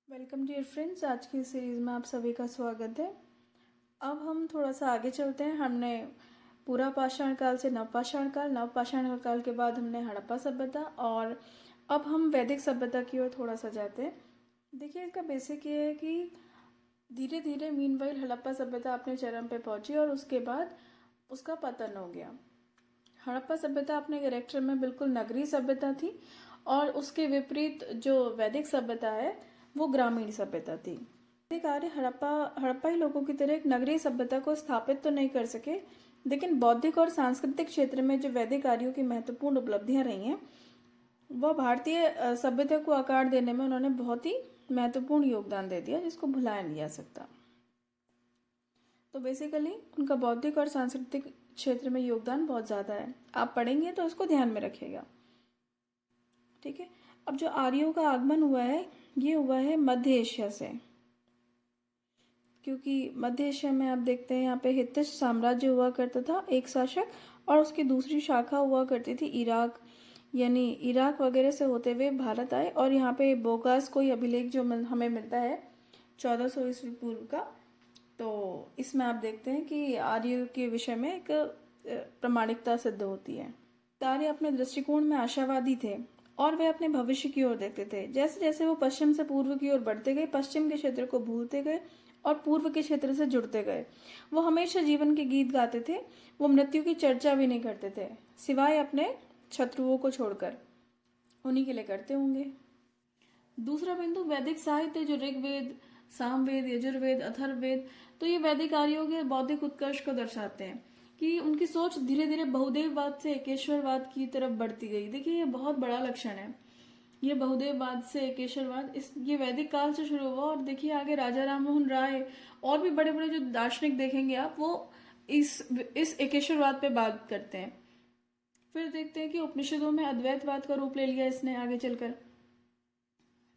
Welcome dear friends, आज की series में आप सभी का स्वागत है। अब हम थोड़ा सा आगे चलते हैं। हमने पूरा पाषाण काल से नवपाषाण काल, नवपाषाण काल के बाद हमने हड़प्पा सभ्यता और अब हम वैदिक सभ्यता की ओर थोड़ा सा जाते हैं। देखिए, इसका बेसिक ये है कि धीरे धीरे मीनवाइल हड़प्पा सभ्यता अपने चरम पे पहुंची और उसके बाद उसका पतन हो गया। हड़प्पा सभ्यता अपने कैरेक्टर में बिल्कुल नगरीय सभ्यता थी और उसके विपरीत जो वैदिक सभ्यता है वो ग्रामीण सभ्यता थी। वैदिक आर्य हड़प्पाई लोगों की तरह एक नगरीय सभ्यता को स्थापित तो नहीं कर सके, लेकिन बौद्धिक और सांस्कृतिक क्षेत्र में जो वैदिक आर्यों की महत्वपूर्ण उपलब्धियां रही हैं वह भारतीय सभ्यता को आकार देने में उन्होंने बहुत ही महत्वपूर्ण योगदान दे दिया, जिसको भुलाया नहीं जा सकता। तो बेसिकली उनका बौद्धिक और सांस्कृतिक क्षेत्र में योगदान बहुत ज़्यादा है। आप पढ़ेंगे तो उसको ध्यान में रखिएगा, ठीक है। अब जो आर्यों का आगमन हुआ है ये हुआ है मध्य एशिया से, क्योंकि मध्य एशिया में आप देखते हैं यहाँ पे हित्तिश साम्राज्य हुआ करता था एक शासक, और उसकी दूसरी शाखा हुआ करती थी इराक, यानी इराक वगैरह से होते हुए भारत आए। और यहाँ पे बोगास कोई अभिलेख जो हमें मिलता है 1400 ईस्वी पूर्व का, तो इसमें आप देखते हैं कि आर्य के विषय में एक प्रामाणिकता सिद्ध होती है। आर्य अपने दृष्टिकोण में आशावादी थे और वे अपने भविष्य की ओर देखते थे। जैसे जैसे वो पश्चिम से पूर्व की ओर बढ़ते गए, पश्चिम के क्षेत्र को भूलते गए और पूर्व के क्षेत्र से जुड़ते गए। वो हमेशा जीवन के गीत गाते थे। वो मृत्यु की चर्चा भी नहीं करते थे, सिवाय अपने शत्रुओं को छोड़कर। उन्हीं के लिए करते होंगे। दूसरा बिंदु, वैदिक साहित्य जो ऋग्वेद, सामवेद, यजुर्वेद, अथर्ववेद, तो ये वैदिक आर्यों के बौद्धिक उत्कर्ष को दर्शाते हैं कि उनकी सोच धीरे धीरे बहुदेववाद से एकेश्वरवाद की तरफ बढ़ती गई। देखिए, ये बहुत बड़ा लक्षण है। ये बहुदेववाद से एकेश्वरवाद ये वैदिक काल से शुरू हुआ, और देखिए आगे राजा राममोहन राय और भी बड़े बड़े जो दार्शनिक देखेंगे आप, वो इस एकेश्वरवाद पे बात करते हैं। फिर देखते हैं कि उपनिषदों में अद्वैतवाद का रूप ले लिया इसने आगे चलकर,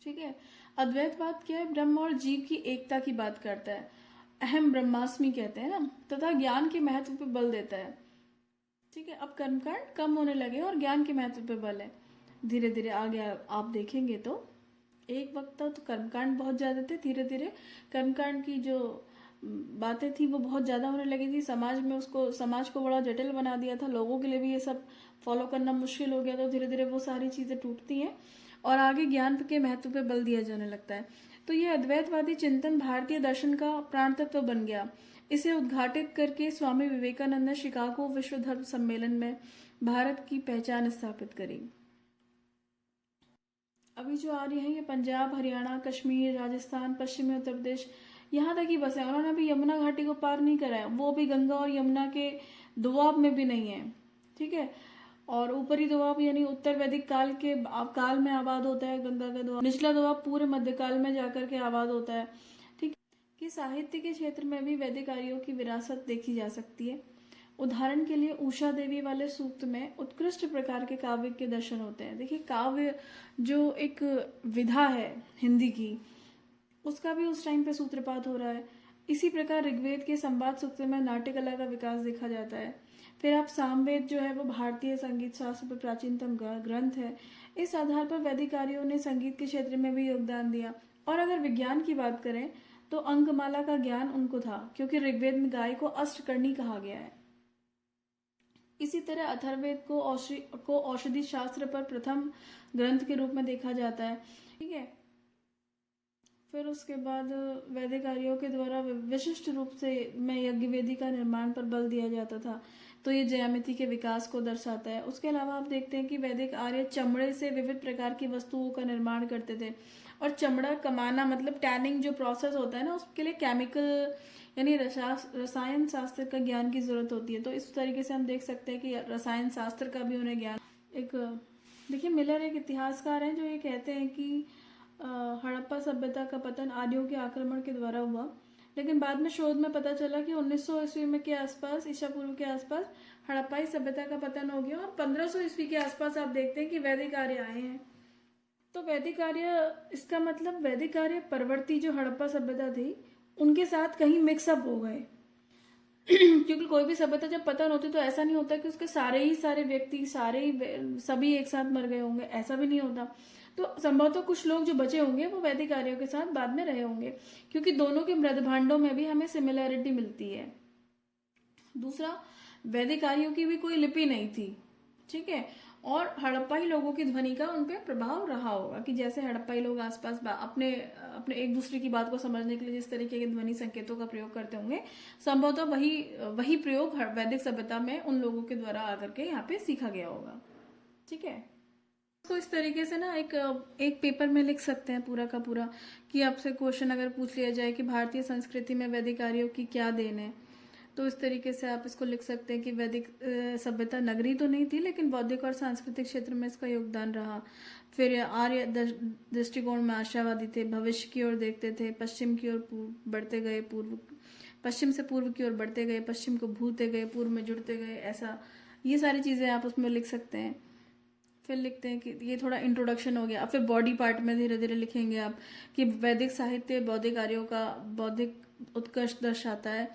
ठीक है। अद्वैतवाद क्या है? ब्रह्म और जीव की एकता की बात करता है। अहम ब्रह्मास्मि कहते हैं ना, तथा ज्ञान के महत्व पे बल देता है, ठीक है। अब कर्मकांड कम होने लगे और ज्ञान के महत्व पे बल है। धीरे धीरे आगे आप देखेंगे तो एक वक्त तो कर्मकांड बहुत ज्यादा थे, धीरे धीरे कर्मकांड की जो बातें थी वो बहुत ज्यादा होने लगी थी। समाज को बड़ा जटिल बना दिया था, लोगों के लिए भी ये सब फॉलो करना मुश्किल हो गया। तो धीरे धीरे वो सारी चीजें टूटती हैं और आगे ज्ञान के महत्व पे बल दिया जाने लगता है। तो ये अद्वैतवादी चिंतन भारतीय दर्शन का प्राण तत्व बन गया। इसे उद्घाटित करके स्वामी विवेकानंद ने शिकागो विश्व धर्म सम्मेलन में भारत की पहचान स्थापित करी। अभी जो आर्य हैं ये पंजाब, हरियाणा, कश्मीर, राजस्थान, पश्चिमी उत्तर प्रदेश यहाँ तक ही बसे हैं। उन्होंने अभी यमुना घाटी को पार नहीं करा है, वो भी गंगा और यमुना के दोआब में भी नहीं है, ठीक है। और ऊपरी दोआब यानी उत्तर वैदिक काल में आबाद होता है गंगा का दोआब, निचला दोआब पूरे मध्यकाल में जाकर के आबाद होता है, ठीक। कि साहित्य के क्षेत्र में भी वैदिक आर्यों की विरासत देखी जा सकती है। उदाहरण के लिए उषा देवी वाले सूक्त में उत्कृष्ट प्रकार के काव्य के दर्शन होते हैं। देखिए, काव्य जो एक विधा है हिंदी की, उसका भी उस टाइम पे सूत्रपात हो रहा है। इसी प्रकार ऋग्वेद के संवाद सूक्त में नाट्य कला का विकास देखा जाता है। फिर आप सामवेद जो है वो भारतीय संगीत शास्त्र पर प्राचीनतम ग्रंथ है। इस आधार पर वैदिक आर्यों ने संगीत के क्षेत्र में भी योगदान दिया। और अगर विज्ञान की बात करें तो अंकमाला का ज्ञान उनको था, क्योंकि ऋग्वेद में गाय को अष्टकर्णी कहा गया है। इसी तरह अथर्ववेद को औषधि शास्त्र पर प्रथम ग्रंथ के रूप में देखा जाता है, ठीक है। फिर उसके बाद वैदिक आर्यों के द्वारा विशिष्ट रूप से में यज्ञ वेदी का निर्माण पर बल दिया जाता था, तो ये ज्यामिति के विकास को दर्शाता है। उसके अलावा आप देखते हैं कि वैदिक आर्य चमड़े से विविध प्रकार की वस्तुओं का निर्माण करते थे, और चमड़ा कमाना मतलब टैनिंग जो प्रोसेस होता है ना, उसके लिए केमिकल यानी रसायन शास्त्र का ज्ञान की जरूरत होती है। तो इस तरीके से हम देख सकते हैं कि रसायन शास्त्र का भी उन्हें ज्ञान। एक देखिए, मिलर एक इतिहासकार हैं जो ये कहते हैं कि हड़प्पा सभ्यता का पतन आर्यों के आक्रमण के द्वारा हुआ, लेकिन बाद में शोध में पता चला कि 1900 ईस्वी में के आसपास, ईसा पूर्व के आसपास हड़प्पाई सभ्यता का पतन हो गया, और 1500 ईस्वी के आसपास आप देखते हैं कि वैदिक आर्य आए हैं। तो वैदिक आर्य, इसका मतलब वैदिक आर्य परवर्ती जो हड़प्पा सभ्यता थी उनके साथ कहीं मिक्सअप हो गए। क्योंकि कोई भी सभ्यता जब पतन होती तो ऐसा नहीं होता कि उसके सारे व्यक्ति सभी एक साथ मर गए होंगे, ऐसा भी नहीं होता। तो संभवतः कुछ लोग जो बचे होंगे वो वैदिक आर्यों के साथ बाद में रहे होंगे, क्योंकि दोनों के मृद भांडों में भी हमें सिमिलैरिटी मिलती है। दूसरा, वैदिक आर्यों की भी कोई लिपि नहीं थी, ठीक है, और हड़प्पाई लोगों की ध्वनि का उन पर प्रभाव रहा होगा कि जैसे हड़प्पाई लोग आसपास अपने अपने एक दूसरे की बात को समझने के लिए जिस तरीके के ध्वनि संकेतों का प्रयोग करते होंगे, संभवतः वही वही प्रयोग वैदिक सभ्यता में उन लोगों के द्वारा आकर के यहाँ पे सीखा गया होगा, ठीक है। तो इस तरीके से ना एक पेपर में लिख सकते हैं पूरा का पूरा, कि आपसे क्वेश्चन अगर पूछ लिया जाए कि भारतीय संस्कृति में वैदिक आर्यों की क्या देन है, तो इस तरीके से आप इसको लिख सकते हैं कि वैदिक सभ्यता नगरी तो नहीं थी, लेकिन बौद्धिक और सांस्कृतिक क्षेत्र में इसका योगदान रहा। फिर आर्य दृष्टिकोण में आशावादी थे, भविष्य की ओर देखते थे, पश्चिम की ओर बढ़ते गए, पश्चिम से पूर्व की ओर बढ़ते गए, पश्चिम को भूलते गए, पूर्व में जुड़ते गए, ऐसा ये सारी चीजें आप उसमें लिख सकते हैं। फिर लिखते हैं कि ये थोड़ा इंट्रोडक्शन हो गया। फिर बॉडी पार्ट में धीरे धीरे लिखेंगे आप कि वैदिक साहित्य बौद्धिक कार्यों का बौद्धिक उत्कर्ष दर्शाता है।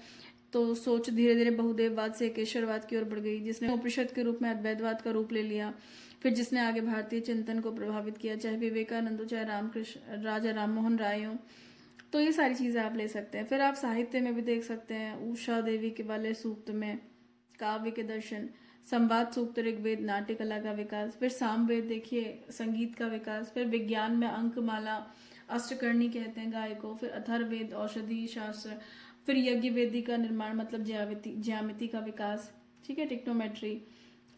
तो सोच धीरे धीरे बहुदेववाद से केशरवाद की ओर बढ़ गई, जिसने उपनिषद के रूप में अद्वैतवाद का रूप ले लिया, फिर जिसने आगे भारतीय चिंतन को प्रभावित किया, चाहे विवेकानंद हो, चाहे रामकृष्ण राजा राममोहन राय हो। तो ये सारी चीजें आप ले सकते हैं। फिर आप साहित्य में भी देख सकते हैं, उषा देवी के वाले सूक्त में काव्य के दर्शन, संवाद सूक्त, ऋग्वेद, नाट्य कला का विकास, फिर सामवेद देखिए संगीत का विकास, फिर विज्ञान में अंकमाला, अष्टकर्णी कहते हैं गाय को, फिर अथर्ववेद औषधि शास्त्र, फिर यज्ञ वेदी का निर्माण मतलब ज्यामिति का विकास, ठीक है, टेक्नोमेट्री।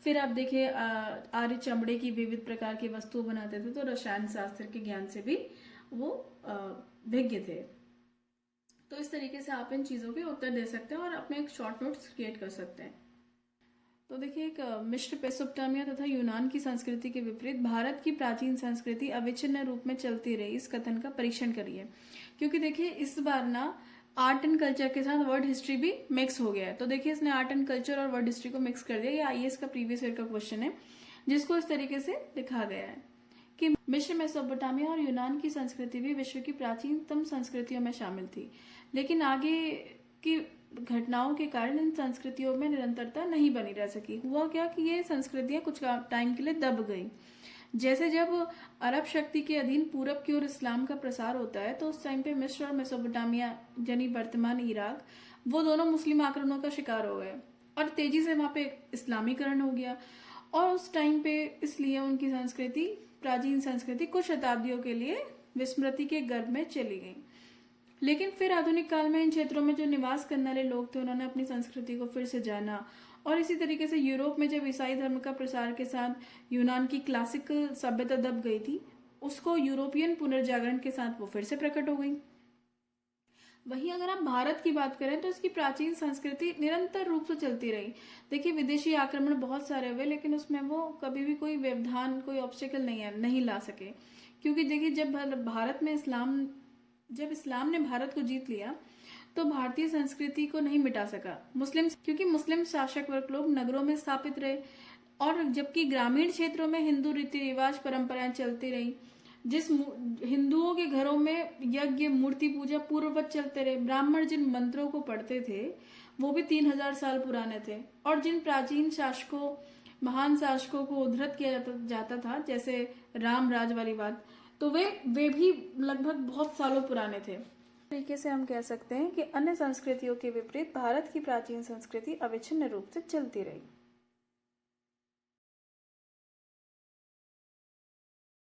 फिर आप देखिए आर्य चमड़े की विविध प्रकार की वस्तु बनाते थे, तो रसायन शास्त्र के ज्ञान से भी वो विज्ञ थे। तो इस तरीके से आप इन चीजों के उत्तर दे सकते हैं और अपने एक शॉर्ट नोट्स क्रिएट कर सकते हैं। तो देखिए एक मिस्र मेसोपोटामिया तथा यूनान की संस्कृति के विपरीत भारत की प्राचीन संस्कृति अविच्छिन्न रूप में चलती रही, इस कथन का परीक्षण करिए। क्योंकि देखिए इस बार ना आर्ट एंड कल्चर के साथ वर्ड हिस्ट्री भी मिक्स हो गया है। तो देखिए इसने आर्ट एंड कल्चर और वर्ड हिस्ट्री को मिक्स कर दिया। ये आईएएस का प्रीवियस ईयर का क्वेश्चन है, जिसको इस तरीके से लिखा गया है कि मिस्र मेसोपोटामिया और यूनान की संस्कृति भी विश्व की प्राचीनतम संस्कृतियों में शामिल थी, लेकिन आगे की घटनाओं के कारण इन संस्कृतियों में निरंतरता नहीं बनी रह सकी। हुआ क्या कि ये संस्कृतियां कुछ टाइम के लिए दब गई। जैसे जब अरब शक्ति के अधीन पूरब की ओर इस्लाम का प्रसार होता है, तो उस टाइम पे मिस्र और मेसोपोटामिया यानी वर्तमान इराक, वो दोनों मुस्लिम आक्रमणों का शिकार हो गए और तेजी से वहां पे इस्लामीकरण हो गया। और उस टाइम पे इसलिए उनकी संस्कृति, प्राचीन संस्कृति कुछ शताब्दियों के लिए विस्मृति के गर्भ में चली गई। लेकिन फिर आधुनिक काल में इन क्षेत्रों में जो निवास करने वाले लोग थे, उन्होंने अपनी संस्कृति को फिर से जाना। और इसी तरीके से यूरोप में जब ईसाई धर्म का प्रसार के साथ यूनान की क्लासिकल सभ्यता दब गई थी, उसको यूरोपियन पुनर्जागरण के साथ वो फिर से प्रकट हो गई। वहीं अगर आप भारत की बात करें तो इसकी प्राचीन संस्कृति निरंतर रूप से चलती रही। देखिए विदेशी आक्रमण बहुत सारे हुए, लेकिन उसमें वो कभी भी कोई व्यवधान, कोई ऑब्स्टेकल नहीं ला सके। क्योंकि देखिए जब इस्लाम ने भारत को जीत लिया, तो भारतीय संस्कृति को नहीं मिटा सका क्योंकि मुस्लिम शासक वर्ग लोग नगरों में स्थापित रहे, और जबकि ग्रामीण क्षेत्रों में हिंदू रीति रिवाज परंपराएं चलती रही। जिस हिंदुओं के घरों में यज्ञ, मूर्ति पूजा पूर्ववत चलते रहे। ब्राह्मण जिन मंत्रों को पढ़ते थे वो भी 3000 साल पुराने थे, और जिन प्राचीन शासकों, महान शासकों को उद्धृत किया जाता था, जैसे राम राज वाली बात, तो वे भी लगभग बहुत सालों पुराने थे। तरीके से हम कह सकते हैं कि अन्य संस्कृतियों के विपरीत भारत की प्राचीन संस्कृति अविच्छिन्न रूप से चलती रही।